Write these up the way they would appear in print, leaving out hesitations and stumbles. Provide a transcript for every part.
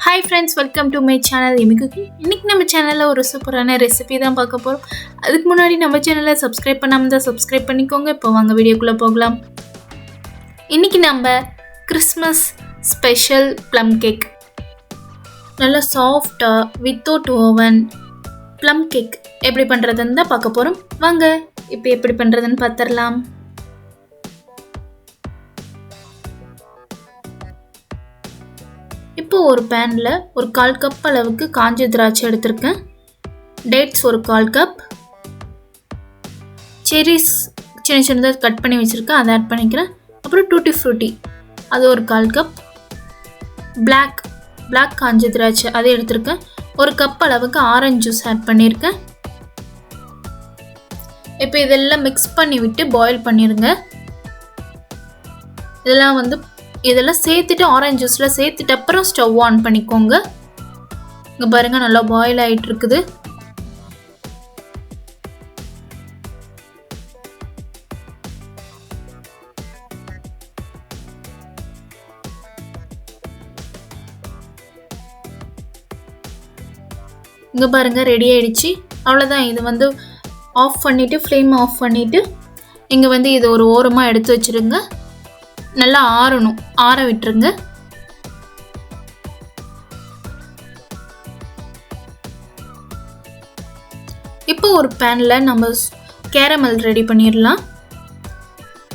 Hi friends, welcome to my channel Yummy Cooking. இன்னைக்கு நம்ம சேனல்ல ஒரு சூப்பரான ரெசிபி தான் பார்க்க போறோம். அதுக்கு முன்னாடி நம்ம சேனலை சப்ஸ்கிரைப் பண்ணாம இருந்தா சப்ஸ்கிரைப் பண்ணிக்கோங்க. இப்போ வாங்க வீடியோக்குள்ள போகலாம். இன்னைக்கு நம்ம கிறிஸ்மஸ் ஸ்பெஷல் plum cake. நல்ல சாஃப்ட்டா வித்தவுட் ஓவன் plum cake எப்படி பண்றதுன்னு தான் பார்க்க போறோம். வாங்க இப்போ எப்படி பண்றதுன்னு பார்த்தறலாம். இப்போ ஒரு பேன்ல ஒரு 1/4 கப் அளவுக்கு காஞ்ச திராட்சை எடுத்துர்க்கேன். டேட்ஸ் ஒரு 1/4 கப். செரிஸ் சின்ன சின்னதா கட் பண்ணி வச்சிருக்கேன், அதை ஆட் பண்ணிக்கிறேன். அப்புறம் டூட்டி ஃப்ரூட்டி அது ஒரு 1/4 கப். Black காஞ்ச திராட்சை அதை எடுத்துர்க்கேன். ஒரு கப் அளவுக்கு ஆரஞ்சு ஜூஸ் ஆட் பண்ணியிருக்கேன். இப்போ இதெல்லாம் மிக்ஸ் பண்ணி விட்டு பாயில் பண்ணிருங்க. இதெல்லாம் சேர்த்துட்டு ஆரஞ்சு ஜூஸ்ல சேர்த்துட்டு அப்புறம் ஸ்டவ் ஆன் பண்ணிக்கோங்க. இங்க பாருங்க நல்லா பாயில் ஆயிட்டு இருக்குது. இங்க பாருங்க ரெடி ஆயிடுச்சு. அவ்வளவுதான். இது ஆஃப் பண்ணிட்டு ஃப்ளேம் ஆஃப் பண்ணிட்டு இங்க இது ஒரு ஓரமா எடுத்து வச்சிருங்க. நல்லா ஆறணும், ஆற விட்டுருங்க. இப்போ ஒரு பேன்ல நம்ம கேரமல் ரெடி பண்ணிடலாம்.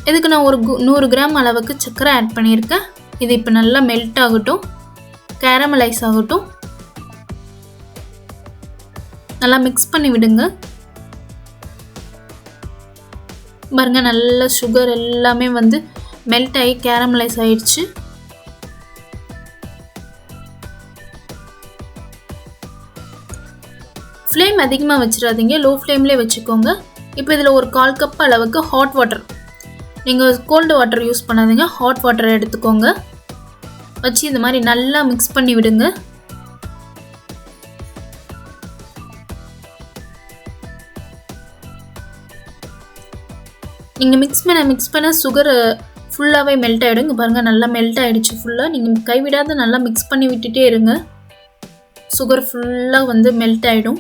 இதுக்கு நான் ஒரு 100 கிராம் அளவுக்கு சர்க்கரை ஆட் பண்ணியிருக்கேன். இது இப்போ நல்லா மெல்ட் ஆகட்டும், கேரமலைஸ் ஆகட்டும். நல்லா மிக்ஸ் பண்ணி விடுங்க. பாருங்க நல்ல சுகர் எல்லாமே மெல்ட் ஆகி கேரமலைஸ் ஆயிடுச்சு. ஃப்ளேம் அதிகமாக வச்சிடாதீங்க, லோ ஃப்ளேம்லேயே வச்சுக்கோங்க. இப்போ இதில் ஒரு 1/4 கப் அளவுக்கு ஹாட் வாட்டர், நீங்கள் கோல்டு வாட்டர் யூஸ் பண்ணாதீங்க, ஹாட் வாட்டர் எடுத்துக்கோங்க. வச்சு இந்த மாதிரி நல்லா மிக்ஸ் பண்ணி விடுங்க. நீங்கள் மிக்ஸ் பண்ண சுகர் ஃபுல்லாகவே மெல்ட் ஆகிடுங்க. பாருங்கள் நல்லா மெல்ட் ஆகிடுச்சு ஃபுல்லாக. நீங்கள் கைவிடாத நல்லா மிக்ஸ் பண்ணி விட்டுட்டே இருங்க. சுகர் ஃபுல்லாக மெல்ட் ஆகிடும்.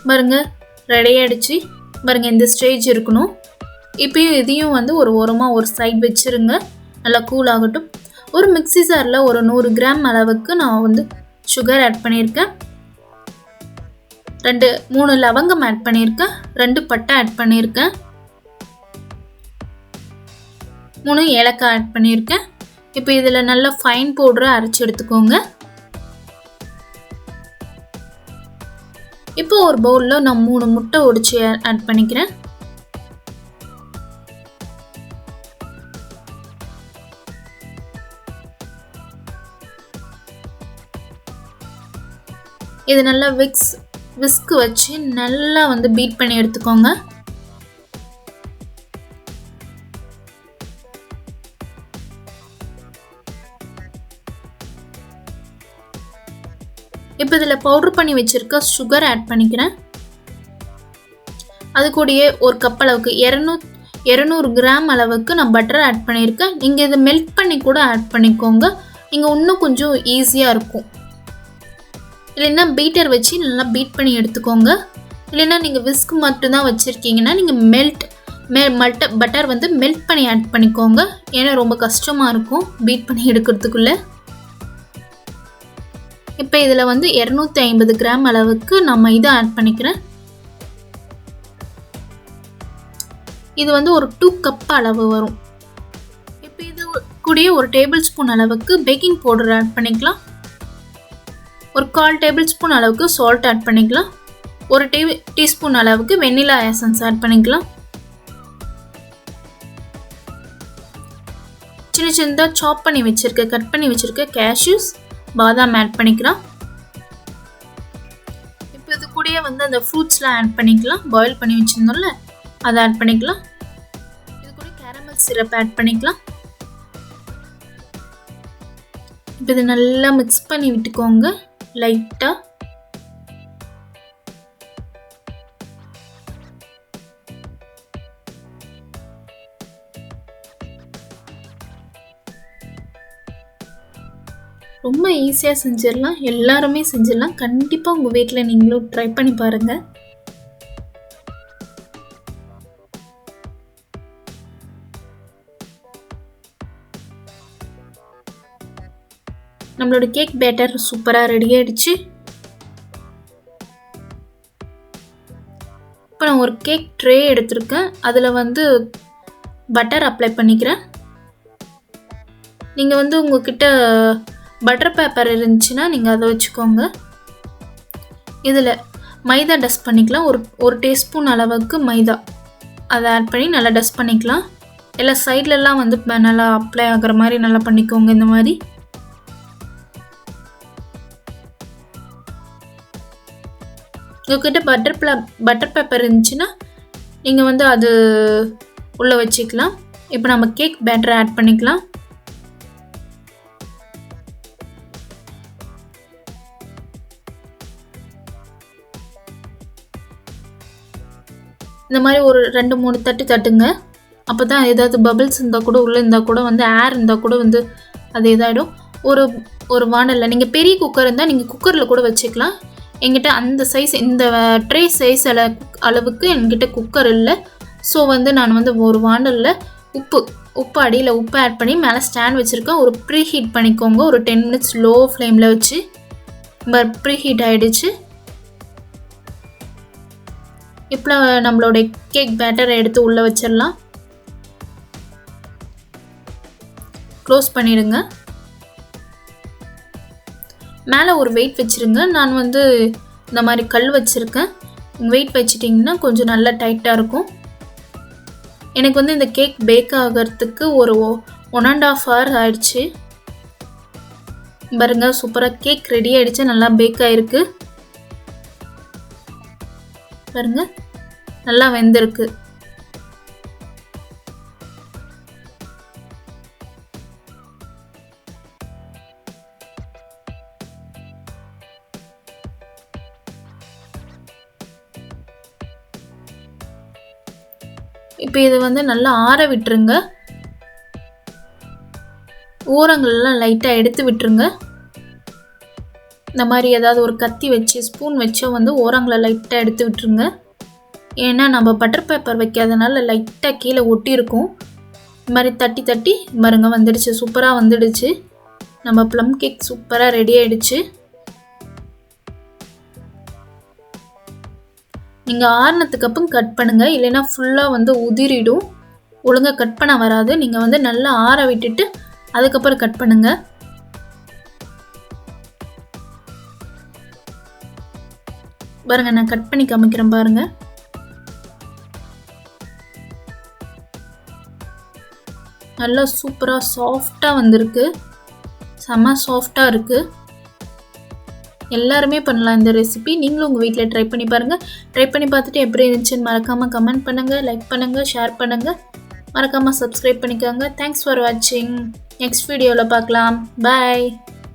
பாருங்க ரெடி ஆகிடுச்சு. பாருங்கள் இந்த ஸ்டேஜ் இருக்கணும். இப்பயும் இதையும் ஒரு ஓரமாக ஒரு சைட் வச்சுருங்க. நல்லா கூல் ஆகட்டும். ஒரு மிக்ஸி ஜாரில் ஒரு 100 கிராம் அளவுக்கு நான் சுகர் ஆட் பண்ணியிருக்கேன். 3 லவங்கம் ஆட் பண்ணியிருக்கேன். 2 பட்டை ஆட் பண்ணியிருக்கேன். 3 ஏலக்காய் ஆட் பண்ணியிருக்கேன். இப்போ இதில் நல்லா ஃபைன் பவுடரை அரைச்சி எடுத்துக்கோங்க. இப்போ ஒரு பவுலில் நான் 3 முட்டை உடைச்சி ஆட் பண்ணிக்கிறேன். இது நல்லா விஸ்க் வச்சு நல்லா பீட் பண்ணி எடுத்துக்கோங்க. இப்போ இதில் பவுடர் பண்ணி வச்சிருக்க சுகர் ஆட் பண்ணிக்கிறேன். அது கூடயே ஒரு கப் அளவுக்கு 200 கிராம் அளவுக்கு நான் பட்டர் ஆட் பண்ணியிருக்கேன். நீங்கள் இதை மெல்ட் பண்ணி கூட ஆட் பண்ணிக்கோங்க. நீங்கள் இன்னும் கொஞ்சம் ஈஸியாக இருக்கும். இல்லைன்னா பீட்டர் வச்சு நல்லா பீட் பண்ணி எடுத்துக்கோங்க. இல்லைன்னா நீங்கள் விஸ்க் மட்டும்தான் வச்சுருக்கீங்கன்னா நீங்கள் பட்டர் மெல்ட் பண்ணி ஆட் பண்ணிக்கோங்க. ஏன்னா ரொம்ப கஷ்டமாக இருக்கும் பீட் பண்ணி எடுக்கிறதுக்குள்ளே. இப்போ இதில் 250 கிராம் அளவுக்கு நம்ம இதை ஆட் பண்ணிக்கிறேன். இது ஒரு 2 கப் அளவு வரும். இப்போ இது கூடயே ஒரு டேபிள் ஸ்பூன் அளவுக்கு பேக்கிங் பவுடர் ஆட் பண்ணிக்கலாம். ஒரு 1/4 டேபிள் ஸ்பூன் அளவுக்கு சால்ட் ஆட் பண்ணிக்கலாம். ஒரு டீஸ்பூன் அளவுக்கு வெண்ணிலா எசன்ஸ் ஆட் பண்ணிக்கலாம். சின்ன சின்னதாக கட் பண்ணி வச்சிருக்க கேஷ்யூஸ், பாதாம் ஆட் பண்ணிக்கலாம். இப்போ இது கூடயே அந்த ஃப்ரூட்ஸ்லாம் ஆட் பண்ணிக்கலாம். பாயில் பண்ணி வச்சிருந்தோம்ல அதை ஆட் பண்ணிக்கலாம். இது கூட கேரமல் சிரப் ஆட் பண்ணிக்கலாம். இப்போ இது நல்லா மிக்ஸ் பண்ணி விட்டுக்கோங்க லைட்டாக. ரொம்ப ஈஸியாக செஞ்சிடலாம், எல்லாருமே செஞ்சிடலாம். கண்டிப்பாக உங்கள் வீட்டில் நீங்களும் ட்ரை பண்ணி பாருங்கள். நம்மளோட கேக் பேட்டர் சூப்பராக ரெடி ஆகிடுச்சு. இப்போ நான் ஒரு கேக் ட்ரே எடுத்திருக்கேன், அதில் வந்து பட்டர் அப்ளை பண்ணிக்கிறேன். நீங்கள் வந்து உங்கள்கிட்ட பட்டர் பேப்பர் இருந்துச்சுன்னா நீங்கள் அதை வச்சுக்கோங்க. இதில் மைதா டஸ்ட் பண்ணிக்கலாம். ஒரு டீஸ்பூன் அளவுக்கு மைதா அதை ஆட் பண்ணி நல்லா டஸ்ட் பண்ணிக்கலாம். எல்லா சைட்லலாம் வந்து நல்லா அப்ளை ஆகிற மாதிரி நல்லா பண்ணிக்கோங்க. இந்த மாதிரி உங்கள்கிட்ட பட்டர் பேப்பர் இருந்துச்சுன்னா நீங்கள் வந்து அது உள்ளே வச்சுக்கலாம். இப்போ நம்ம கேக் பேட்டரை ஆட் பண்ணிக்கலாம். இந்த மாதிரி ஒரு 2-3 தட்டு தட்டுங்க. அப்போ தான் ஏதாவது பபிள்ஸ் இருந்தால் கூட, உள்ளே இருந்தால் கூட வந்து ஏர் இருந்தால் கூட வந்து அது இதாகிடும். ஒரு வானலில் நீங்கள் பெரிய குக்கர் இருந்தால் நீங்கள் குக்கரில் கூட வச்சுக்கலாம். என்கிட்ட அந்த சைஸ், இந்த ட்ரே சைஸ் அளவுக்கு என்கிட்ட குக்கர் இல்லை. ஸோ வந்து நான் வந்து ஒரு வானலில் உப்பு அடியில் உப்பு ஆட் பண்ணி மேலே ஸ்டாண்ட் வச்சுருக்கேன். ஒரு ப்ரீ ஹீட் பண்ணிக்கோங்க. ஒரு 10 மினிட்ஸ் லோ ஃப்ளேமில் வச்சு. ப்ரீ ஹீட் ஆகிடுச்சு. இப்போ நம்மளோட கேக் பேட்டரை எடுத்து உள்ளே வச்சிடலாம். க்ளோஸ் பண்ணிடுங்க. மேலே ஒரு வெயிட் வச்சுருங்க. நான் வந்து இந்த மாதிரி கல் வச்சுருக்கேன். வெயிட் வச்சிட்டிங்கன்னா கொஞ்சம் நல்லா டைட்டாக இருக்கும். எனக்கு வந்து இந்த கேக் பேக் ஆகிறதுக்கு ஒரு 1.5 hour ஆயிடுச்சு. பாருங்க, சூப்பராக கேக் ரெடி ஆகிடுச்சு. நல்லா பேக் ஆகிருக்கு. பாருங்க, நல்லா வெந்திருக்கு. இப்போ இதை வந்து நல்லா ஆற விட்டுருங்க. ஓரங்கள்லாம் லைட்டாக எடுத்து விட்டுருங்க. இந்த மாதிரி ஏதாவது ஒரு கத்தி வச்சு ஸ்பூன் வச்சோ வந்து ஓரங்களை லைட்டாக எடுத்து விட்டுருங்க. ஏன்னா நம்ம பட்டர் பேப்பர் வைக்காதனால லைட்டாக கீழே ஒட்டி இருக்கும். இந்த மாதிரி தட்டி தட்டி பாருங்க வந்துடுச்சு. சூப்பராக வந்துடுச்சு. நம்ம ப்ளம் கேக் சூப்பராக ரெடி ஆகிடுச்சு. நீங்கள் ஆறுனதுக்கு அப்புறம் கட் பண்ணுங்கள், இல்லைன்னா ஃபுல்லாக வந்து உதிரிடும். ஒழுங்காக கட் பண்ண வராது. நீங்கள் வந்து நல்லா ஆற விட்டுட்டு அதுக்கப்புறம் கட் பண்ணுங்கள். பாருங்கள், நான் கட் பண்ணி காமிக்கிறேன் பாருங்கள். நல்லா சூப்பராக சாஃப்டாக வந்திருக்கு. செம்ம சாஃப்டாக இருக்குது. எல்லாருமே பண்ணலாம் இந்த ரெசிபி. நீங்களும் உங்கள் வீட்டில் ட்ரை பண்ணி பாருங்கள். ட்ரை பண்ணி பார்த்துட்டு எப்படி இருந்துச்சுன்னு மறக்காமல் கமெண்ட் பண்ணுங்கள், லைக் பண்ணுங்கள், ஷேர் பண்ணுங்கள். மறக்காமல் சப்ஸ்கிரைப் பண்ணிக்கோங்க. தேங்க்ஸ் ஃபார் வாட்சிங். நெக்ஸ்ட் வீடியோவில் பார்க்கலாம். பாய்.